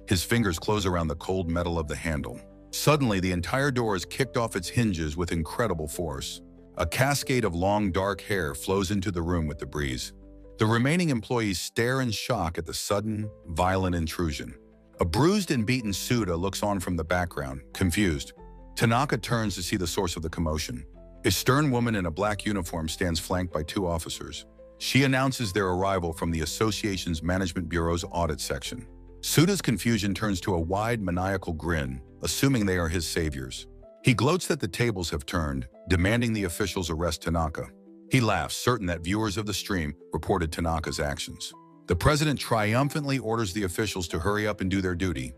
His fingers close around the cold metal of the handle. Suddenly, the entire door is kicked off its hinges with incredible force. A cascade of long, dark hair flows into the room with the breeze. The remaining employees stare in shock at the sudden, violent intrusion. A bruised and beaten Suda looks on from the background, confused. Tanaka turns to see the source of the commotion. A stern woman in a black uniform stands flanked by two officers. She announces their arrival from the association's management bureau's audit section. Suda's confusion turns to a wide, maniacal grin, assuming they are his saviors. He gloats that the tables have turned, demanding the officials arrest Tanaka. He laughs, certain that viewers of the stream reported Tanaka's actions. The president triumphantly orders the officials to hurry up and do their duty.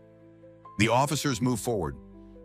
The officers move forward,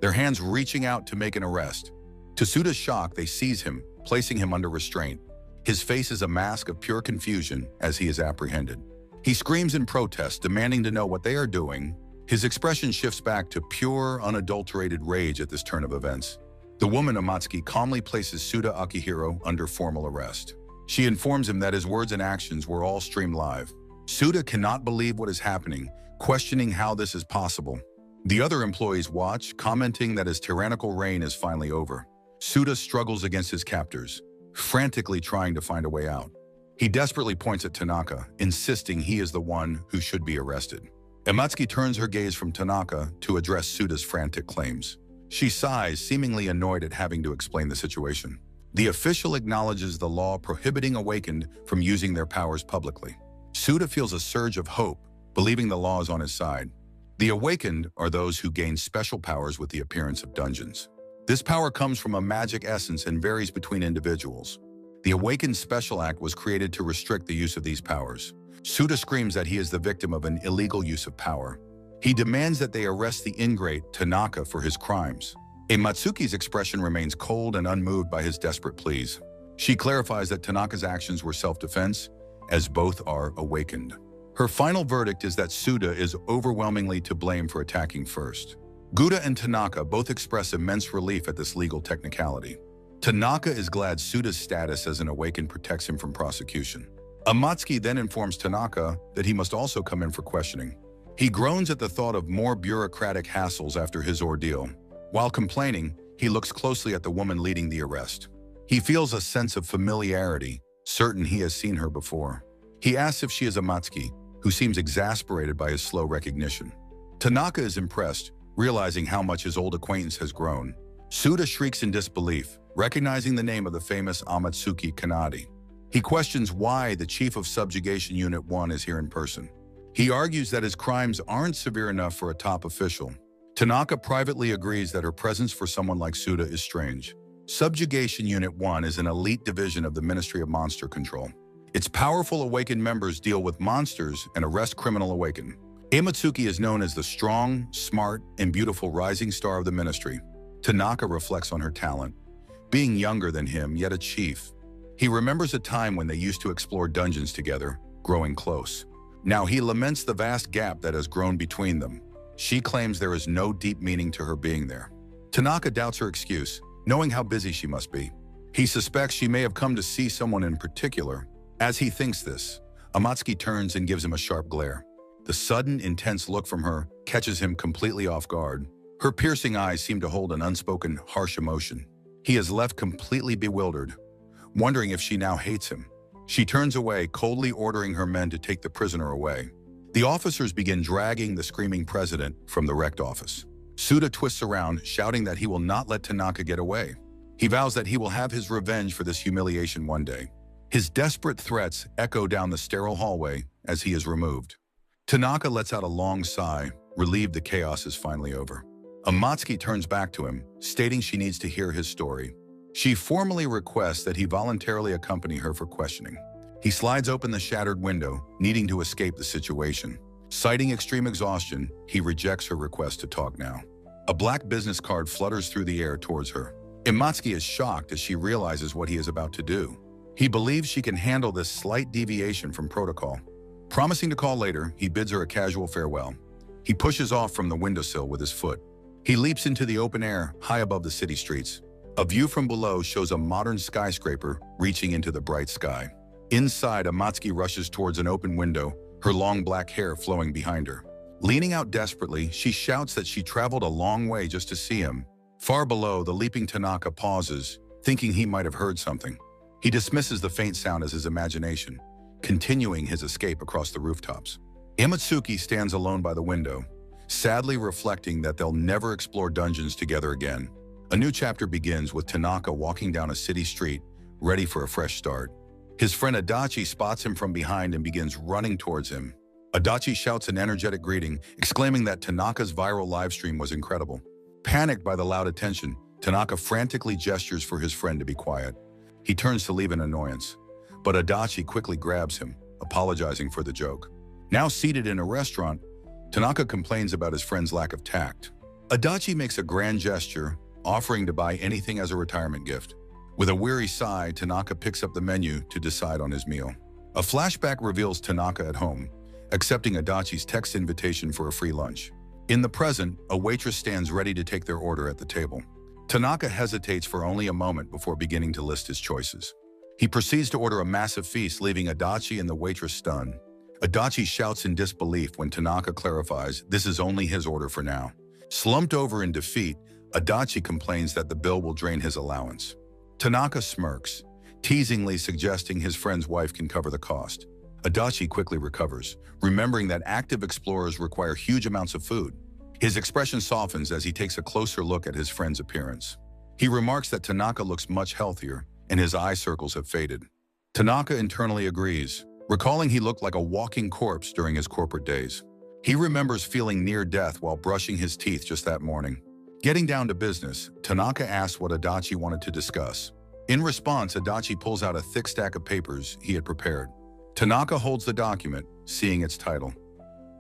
their hands reaching out to make an arrest. To Suda's shock, they seize him, placing him under restraint. His face is a mask of pure confusion as he is apprehended. He screams in protest, demanding to know what they are doing. His expression shifts back to pure, unadulterated rage at this turn of events. The woman Amatsuki calmly places Suda Akihiro under formal arrest. She informs him that his words and actions were all streamed live. Suda cannot believe what is happening, questioning how this is possible. The other employees watch, commenting that his tyrannical reign is finally over. Suda struggles against his captors, frantically trying to find a way out. He desperately points at Tanaka, insisting he is the one who should be arrested. Amatsuki turns her gaze from Tanaka to address Suda's frantic claims. She sighs, seemingly annoyed at having to explain the situation. The official acknowledges the law prohibiting Awakened from using their powers publicly. Suda feels a surge of hope, believing the law is on his side. The Awakened are those who gain special powers with the appearance of dungeons. This power comes from a magic essence and varies between individuals. The Awakened Special Act was created to restrict the use of these powers. Suda screams that he is the victim of an illegal use of power. He demands that they arrest the ingrate Tanaka for his crimes. Amatsuki's expression remains cold and unmoved by his desperate pleas. She clarifies that Tanaka's actions were self-defense, as both are awakened. Her final verdict is that Suda is overwhelmingly to blame for attacking first. Gouda and Tanaka both express immense relief at this legal technicality. Tanaka is glad Suda's status as an awakened protects him from prosecution. Amatsuki then informs Tanaka that he must also come in for questioning. He groans at the thought of more bureaucratic hassles after his ordeal. While complaining, he looks closely at the woman leading the arrest. He feels a sense of familiarity, certain he has seen her before. He asks if she is Amatsuki, who seems exasperated by his slow recognition. Tanaka is impressed, realizing how much his old acquaintance has grown. Suda shrieks in disbelief, recognizing the name of the famous Amatsuki Kanade. He questions why the chief of Subjugation Unit 1 is here in person. He argues that his crimes aren't severe enough for a top official. Tanaka privately agrees that her presence for someone like Suda is strange. Subjugation Unit 1 is an elite division of the Ministry of Monster Control. Its powerful awakened members deal with monsters and arrest criminal awakened. Amatsuki is known as the strong, smart, and beautiful rising star of the ministry. Tanaka reflects on her talent, being younger than him, yet a chief. He remembers a time when they used to explore dungeons together, growing close. Now he laments the vast gap that has grown between them. She claims there is no deep meaning to her being there. Tanaka doubts her excuse, knowing how busy she must be. He suspects she may have come to see someone in particular. As he thinks this, Amatsuki turns and gives him a sharp glare. The sudden, intense look from her catches him completely off guard. Her piercing eyes seem to hold an unspoken, harsh emotion. He is left completely bewildered, wondering if she now hates him. She turns away, coldly ordering her men to take the prisoner away. The officers begin dragging the screaming president from the wrecked office. Suda twists around, shouting that he will not let Tanaka get away. He vows that he will have his revenge for this humiliation one day. His desperate threats echo down the sterile hallway as he is removed. Tanaka lets out a long sigh, relieved the chaos is finally over. Amatsuki turns back to him, stating she needs to hear his story. She formally requests that he voluntarily accompany her for questioning. He slides open the shattered window, needing to escape the situation. Citing extreme exhaustion, he rejects her request to talk now. A black business card flutters through the air towards her. Amatsuki is shocked as she realizes what he is about to do. He believes she can handle this slight deviation from protocol. Promising to call later, he bids her a casual farewell. He pushes off from the windowsill with his foot. He leaps into the open air, high above the city streets. A view from below shows a modern skyscraper reaching into the bright sky. Inside, Amatsuki rushes towards an open window, her long black hair flowing behind her. Leaning out desperately, she shouts that she traveled a long way just to see him. Far below, the leaping Tanaka pauses, thinking he might have heard something. He dismisses the faint sound as his imagination, continuing his escape across the rooftops. Amatsuki stands alone by the window, sadly reflecting that they'll never explore dungeons together again. A new chapter begins with Tanaka walking down a city street, ready for a fresh start. His friend Adachi spots him from behind and begins running towards him. Adachi shouts an energetic greeting, exclaiming that Tanaka's viral livestream was incredible. Panicked by the loud attention, Tanaka frantically gestures for his friend to be quiet. He turns to leave in annoyance, but Adachi quickly grabs him, apologizing for the joke. Now seated in a restaurant, Tanaka complains about his friend's lack of tact. Adachi makes a grand gesture, offering to buy anything as a retirement gift. With a weary sigh, Tanaka picks up the menu to decide on his meal. A flashback reveals Tanaka at home, accepting Adachi's text invitation for a free lunch. In the present, a waitress stands ready to take their order at the table. Tanaka hesitates for only a moment before beginning to list his choices. He proceeds to order a massive feast, leaving Adachi and the waitress stunned. Adachi shouts in disbelief when Tanaka clarifies this is only his order for now. Slumped over in defeat, Adachi complains that the bill will drain his allowance. Tanaka smirks, teasingly suggesting his friend's wife can cover the cost. Adachi quickly recovers, remembering that active explorers require huge amounts of food. His expression softens as he takes a closer look at his friend's appearance. He remarks that Tanaka looks much healthier, and his eye circles have faded. Tanaka internally agrees, recalling he looked like a walking corpse during his corporate days. He remembers feeling near death while brushing his teeth just that morning. Getting down to business, Tanaka asks what Adachi wanted to discuss. In response, Adachi pulls out a thick stack of papers he had prepared. Tanaka holds the document, seeing its title,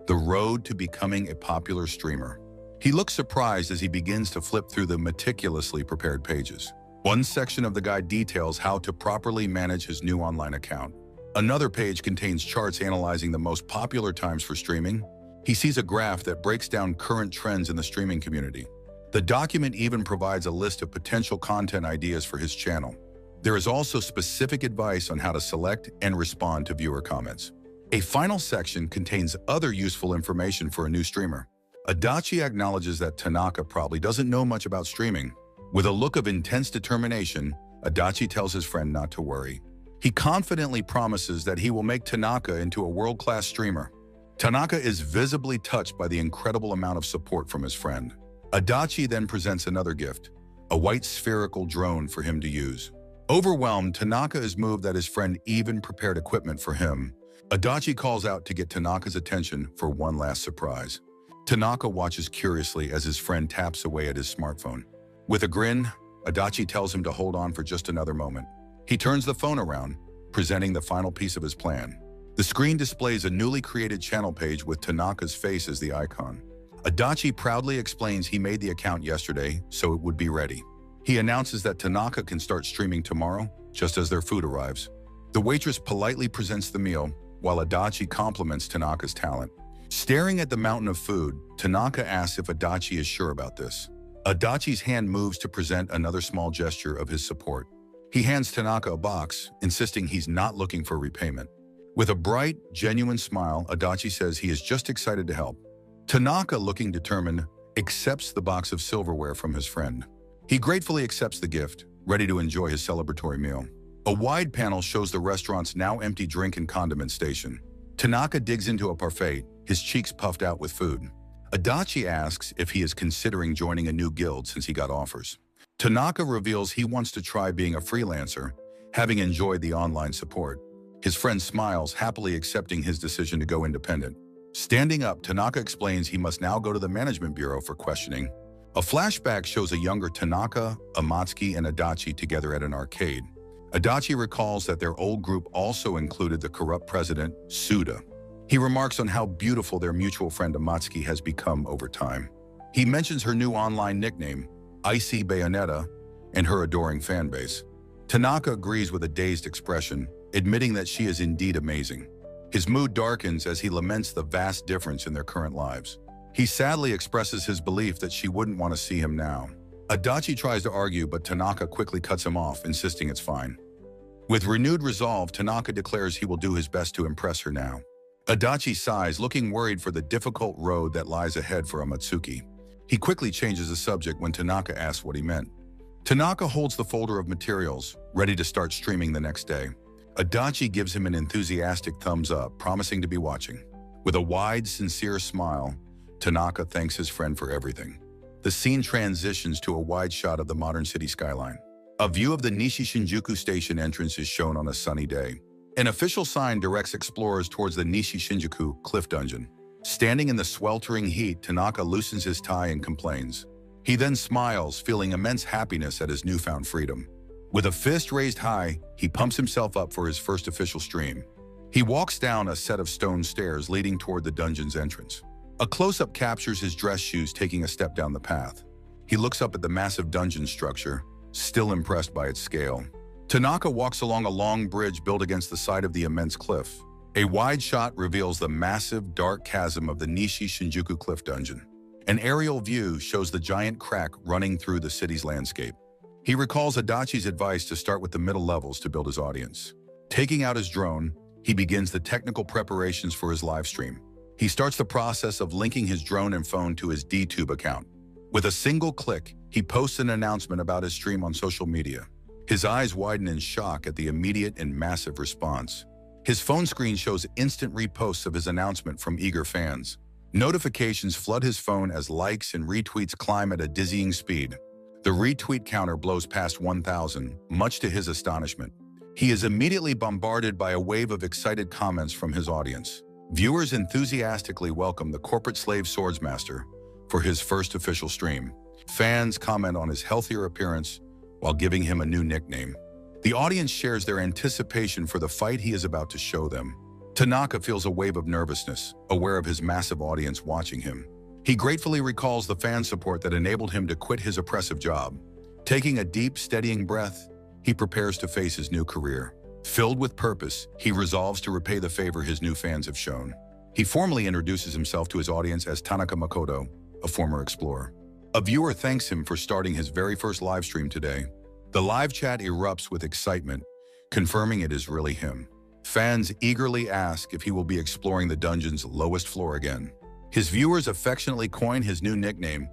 The Road to Becoming a Popular Streamer. He looks surprised as he begins to flip through the meticulously prepared pages. One section of the guide details how to properly manage his new online account. Another page contains charts analyzing the most popular times for streaming. He sees a graph that breaks down current trends in the streaming community. The document even provides a list of potential content ideas for his channel. There is also specific advice on how to select and respond to viewer comments. A final section contains other useful information for a new streamer. Adachi acknowledges that Tanaka probably doesn't know much about streaming. With a look of intense determination, Adachi tells his friend not to worry. He confidently promises that he will make Tanaka into a world-class streamer. Tanaka is visibly touched by the incredible amount of support from his friend. Adachi then presents another gift, a white spherical drone for him to use. Overwhelmed, Tanaka is moved that his friend even prepared equipment for him. Adachi calls out to get Tanaka's attention for one last surprise. Tanaka watches curiously as his friend taps away at his smartphone. With a grin, Adachi tells him to hold on for just another moment. He turns the phone around, presenting the final piece of his plan. The screen displays a newly created channel page with Tanaka's face as the icon. Adachi proudly explains he made the account yesterday, so it would be ready. He announces that Tanaka can start streaming tomorrow, just as their food arrives. The waitress politely presents the meal, while Adachi compliments Tanaka's talent. Staring at the mountain of food, Tanaka asks if Adachi is sure about this. Adachi's hand moves to present another small gesture of his support. He hands Tanaka a box, insisting he's not looking for repayment. With a bright, genuine smile, Adachi says he is just excited to help. Tanaka, looking determined, accepts the box of silverware from his friend. He gratefully accepts the gift, ready to enjoy his celebratory meal. A wide panel shows the restaurant's now empty drink and condiment station. Tanaka digs into a parfait, his cheeks puffed out with food. Adachi asks if he is considering joining a new guild since he got offers. Tanaka reveals he wants to try being a freelancer, having enjoyed the online support. His friend smiles, happily accepting his decision to go independent. Standing up, Tanaka explains he must now go to the management bureau for questioning. A flashback shows a younger Tanaka, Amatsuki, and Adachi together at an arcade. Adachi recalls that their old group also included the corrupt president, Suda. He remarks on how beautiful their mutual friend Amatsuki has become over time. He mentions her new online nickname, Icy Bayonetta, and her adoring fanbase. Tanaka agrees with a dazed expression, admitting that she is indeed amazing. His mood darkens as he laments the vast difference in their current lives. He sadly expresses his belief that she wouldn't want to see him now. Adachi tries to argue, but Tanaka quickly cuts him off, insisting it's fine. With renewed resolve, Tanaka declares he will do his best to impress her now. Adachi sighs, looking worried for the difficult road that lies ahead for Amatsuki. He quickly changes the subject when Tanaka asks what he meant. Tanaka holds the folder of materials, ready to start streaming the next day. Adachi gives him an enthusiastic thumbs up, promising to be watching. With a wide, sincere smile, Tanaka thanks his friend for everything. The scene transitions to a wide shot of the modern city skyline. A view of the Nishi Shinjuku station entrance is shown on a sunny day. An official sign directs explorers towards the Nishi Shinjuku cliff dungeon. Standing in the sweltering heat, Tanaka loosens his tie and complains. He then smiles, feeling immense happiness at his newfound freedom. With a fist raised high, he pumps himself up for his first official stream. He walks down a set of stone stairs leading toward the dungeon's entrance. A close-up captures his dress shoes taking a step down the path. He looks up at the massive dungeon structure, still impressed by its scale. Tanaka walks along a long bridge built against the side of the immense cliff. A wide shot reveals the massive, dark chasm of the Nishi Shinjuku cliff dungeon. An aerial view shows the giant crack running through the city's landscape. He recalls Adachi's advice to start with the middle levels to build his audience. Taking out his drone, he begins the technical preparations for his live stream. He starts the process of linking his drone and phone to his DTube account. With a single click, he posts an announcement about his stream on social media. His eyes widen in shock at the immediate and massive response. His phone screen shows instant reposts of his announcement from eager fans. Notifications flood his phone as likes and retweets climb at a dizzying speed. The retweet counter blows past 1,000, much to his astonishment. He is immediately bombarded by a wave of excited comments from his audience. Viewers enthusiastically welcome the corporate slave swordsmaster for his first official stream. Fans comment on his healthier appearance while giving him a new nickname. The audience shares their anticipation for the fight he is about to show them. Tanaka feels a wave of nervousness, aware of his massive audience watching him. He gratefully recalls the fan support that enabled him to quit his oppressive job. Taking a deep, steadying breath, he prepares to face his new career. Filled with purpose, he resolves to repay the favor his new fans have shown. He formally introduces himself to his audience as Tanaka Makoto, a former explorer. A viewer thanks him for starting his very first live stream today. The live chat erupts with excitement, confirming it is really him. Fans eagerly ask if he will be exploring the dungeon's lowest floor again. His viewers affectionately coin his new nickname,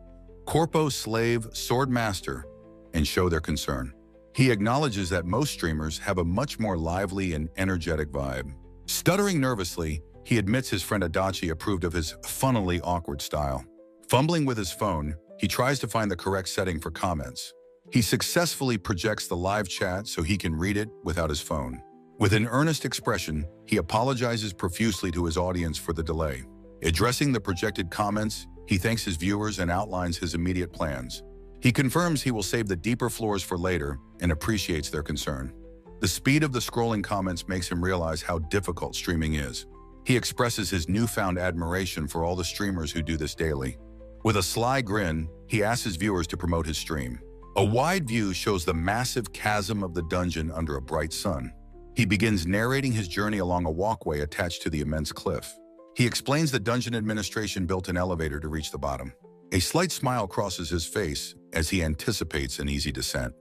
Corpo Slave Sword Master, and show their concern. He acknowledges that most streamers have a much more lively and energetic vibe. Stuttering nervously, he admits his friend Adachi approved of his funnily awkward style. Fumbling with his phone, he tries to find the correct setting for comments. He successfully projects the live chat so he can read it without his phone. With an earnest expression, he apologizes profusely to his audience for the delay. Addressing the projected comments, he thanks his viewers and outlines his immediate plans. He confirms he will save the deeper floors for later and appreciates their concern. The speed of the scrolling comments makes him realize how difficult streaming is. He expresses his newfound admiration for all the streamers who do this daily. With a sly grin, he asks his viewers to promote his stream. A wide view shows the massive chasm of the dungeon under a bright sun. He begins narrating his journey along a walkway attached to the immense cliff. He explains the dungeon administration built an elevator to reach the bottom. A slight smile crosses his face as he anticipates an easy descent.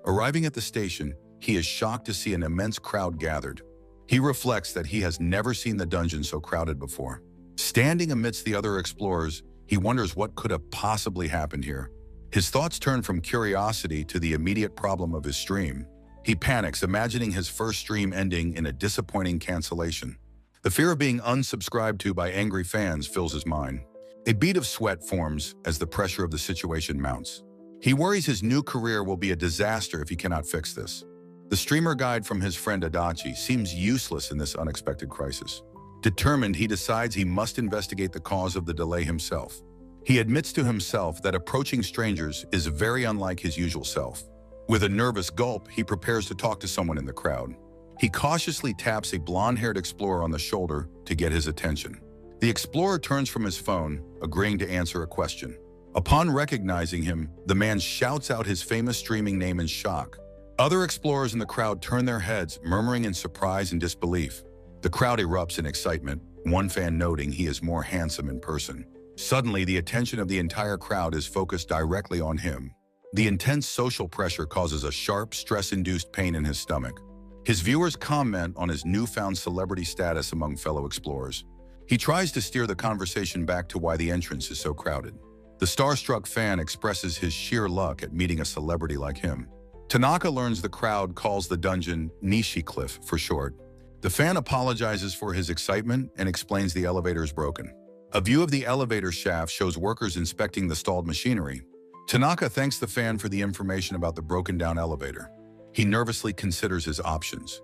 Arriving at the station, he is shocked to see an immense crowd gathered. He reflects that he has never seen the dungeon so crowded before. Standing amidst the other explorers, he wonders what could have possibly happened here. His thoughts turn from curiosity to the immediate problem of his stream. He panics, imagining his first stream ending in a disappointing cancellation. The fear of being unsubscribed to by angry fans fills his mind. A bead of sweat forms as the pressure of the situation mounts. He worries his new career will be a disaster if he cannot fix this. The streamer guide from his friend Adachi seems useless in this unexpected crisis. Determined, he decides he must investigate the cause of the delay himself. He admits to himself that approaching strangers is very unlike his usual self. With a nervous gulp, he prepares to talk to someone in the crowd. He cautiously taps a blonde-haired explorer on the shoulder to get his attention. The explorer turns from his phone, agreeing to answer a question. Upon recognizing him, the man shouts out his famous streaming name in shock. Other explorers in the crowd turn their heads, murmuring in surprise and disbelief. The crowd erupts in excitement, one fan noting he is more handsome in person. Suddenly, the attention of the entire crowd is focused directly on him. The intense social pressure causes a sharp, stress-induced pain in his stomach. His viewers comment on his newfound celebrity status among fellow explorers. He tries to steer the conversation back to why the entrance is so crowded. The starstruck fan expresses his sheer luck at meeting a celebrity like him. Tanaka learns the crowd calls the dungeon Nishi Cliff for short. The fan apologizes for his excitement and explains the elevator is broken. A view of the elevator shaft shows workers inspecting the stalled machinery. Tanaka thanks the fan for the information about the broken-down elevator. He nervously considers his options,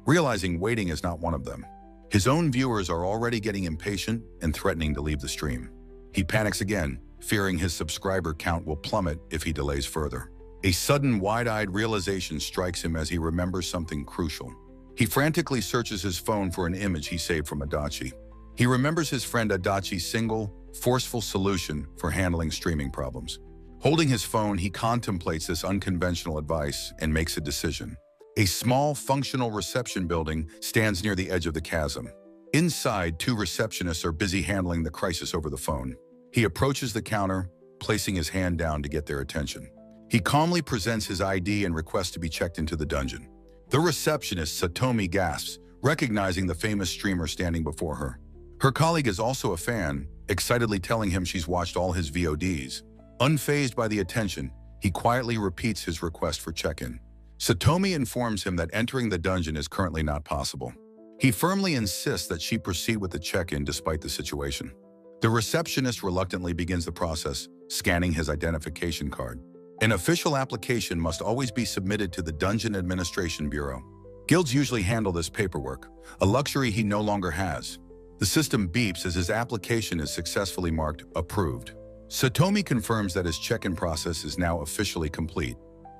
realizing waiting is not one of them. His own viewers are already getting impatient and threatening to leave the stream. He panics again, fearing his subscriber count will plummet if he delays further. A sudden, wide-eyed realization strikes him as he remembers something crucial. He frantically searches his phone for an image he saved from Adachi. He remembers his friend Adachi's single, forceful solution for handling streaming problems. Holding his phone, he contemplates this unconventional advice and makes a decision. A small, functional reception building stands near the edge of the chasm. Inside, two receptionists are busy handling the crisis over the phone. He approaches the counter, placing his hand down to get their attention. He calmly presents his ID and requests to be checked into the dungeon. The receptionist, Satomi, gasps, recognizing the famous streamer standing before her. Her colleague is also a fan, excitedly telling him she's watched all his VODs. Unfazed by the attention, he quietly repeats his request for check-in. Satomi informs him that entering the dungeon is currently not possible. He firmly insists that she proceed with the check-in despite the situation. The receptionist reluctantly begins the process, scanning his identification card. An official application must always be submitted to the Dungeon Administration Bureau. Guilds usually handle this paperwork, a luxury he no longer has. The system beeps as his application is successfully marked approved. Satomi confirms that his check-in process is now officially complete.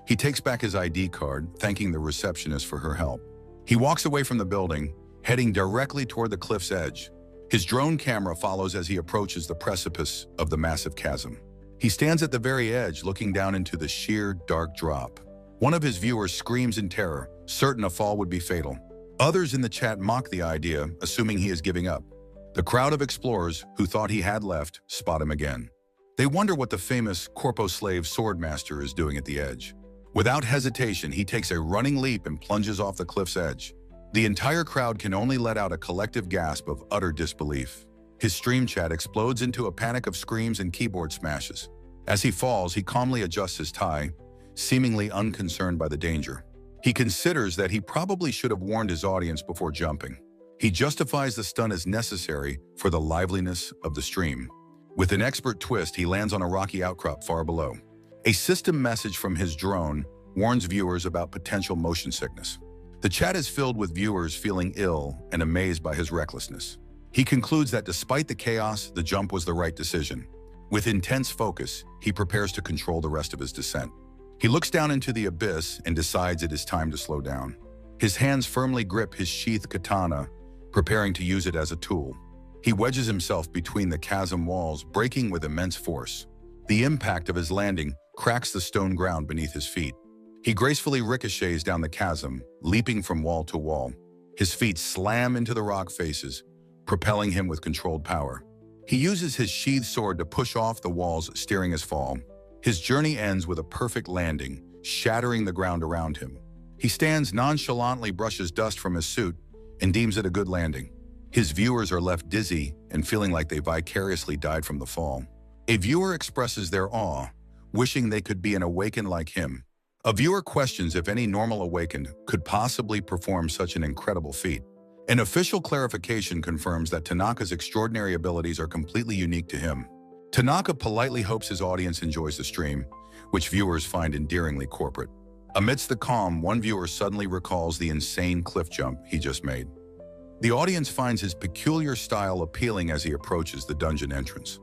He takes back his ID card, thanking the receptionist for her help. He walks away from the building, heading directly toward the cliff's edge. His drone camera follows as he approaches the precipice of the massive chasm. He stands at the very edge, looking down into the sheer, dark drop. One of his viewers screams in terror, certain a fall would be fatal. Others in the chat mock the idea, assuming he is giving up. The crowd of explorers, who thought he had left, spot him again. They wonder what the famous corpo-slave swordmaster is doing at the edge. Without hesitation, he takes a running leap and plunges off the cliff's edge. The entire crowd can only let out a collective gasp of utter disbelief. His stream chat explodes into a panic of screams and keyboard smashes. As he falls, he calmly adjusts his tie, seemingly unconcerned by the danger. He considers that he probably should have warned his audience before jumping. He justifies the stunt as necessary for the liveliness of the stream. With an expert twist, he lands on a rocky outcrop far below. A system message from his drone warns viewers about potential motion sickness. The chat is filled with viewers feeling ill and amazed by his recklessness. He concludes that despite the chaos, the jump was the right decision. With intense focus, he prepares to control the rest of his descent. He looks down into the abyss and decides it is time to slow down. His hands firmly grip his sheathed katana, preparing to use it as a tool. He wedges himself between the chasm walls, braking with immense force. The impact of his landing cracks the stone ground beneath his feet. He gracefully ricochets down the chasm, leaping from wall to wall. His feet slam into the rock faces, propelling him with controlled power. He uses his sheathed sword to push off the walls, steering his fall. His journey ends with a perfect landing, shattering the ground around him. He stands nonchalantly, brushes dust from his suit, and deems it a good landing. His viewers are left dizzy and feeling like they vicariously died from the fall. A viewer expresses their awe, wishing they could be an awakened like him. A viewer questions if any normal awakened could possibly perform such an incredible feat. An official clarification confirms that Tanaka's extraordinary abilities are completely unique to him. Tanaka politely hopes his audience enjoys the stream, which viewers find endearingly corporate. Amidst the calm, one viewer suddenly recalls the insane cliff jump he just made. The audience finds his peculiar style appealing as he approaches the dungeon entrance.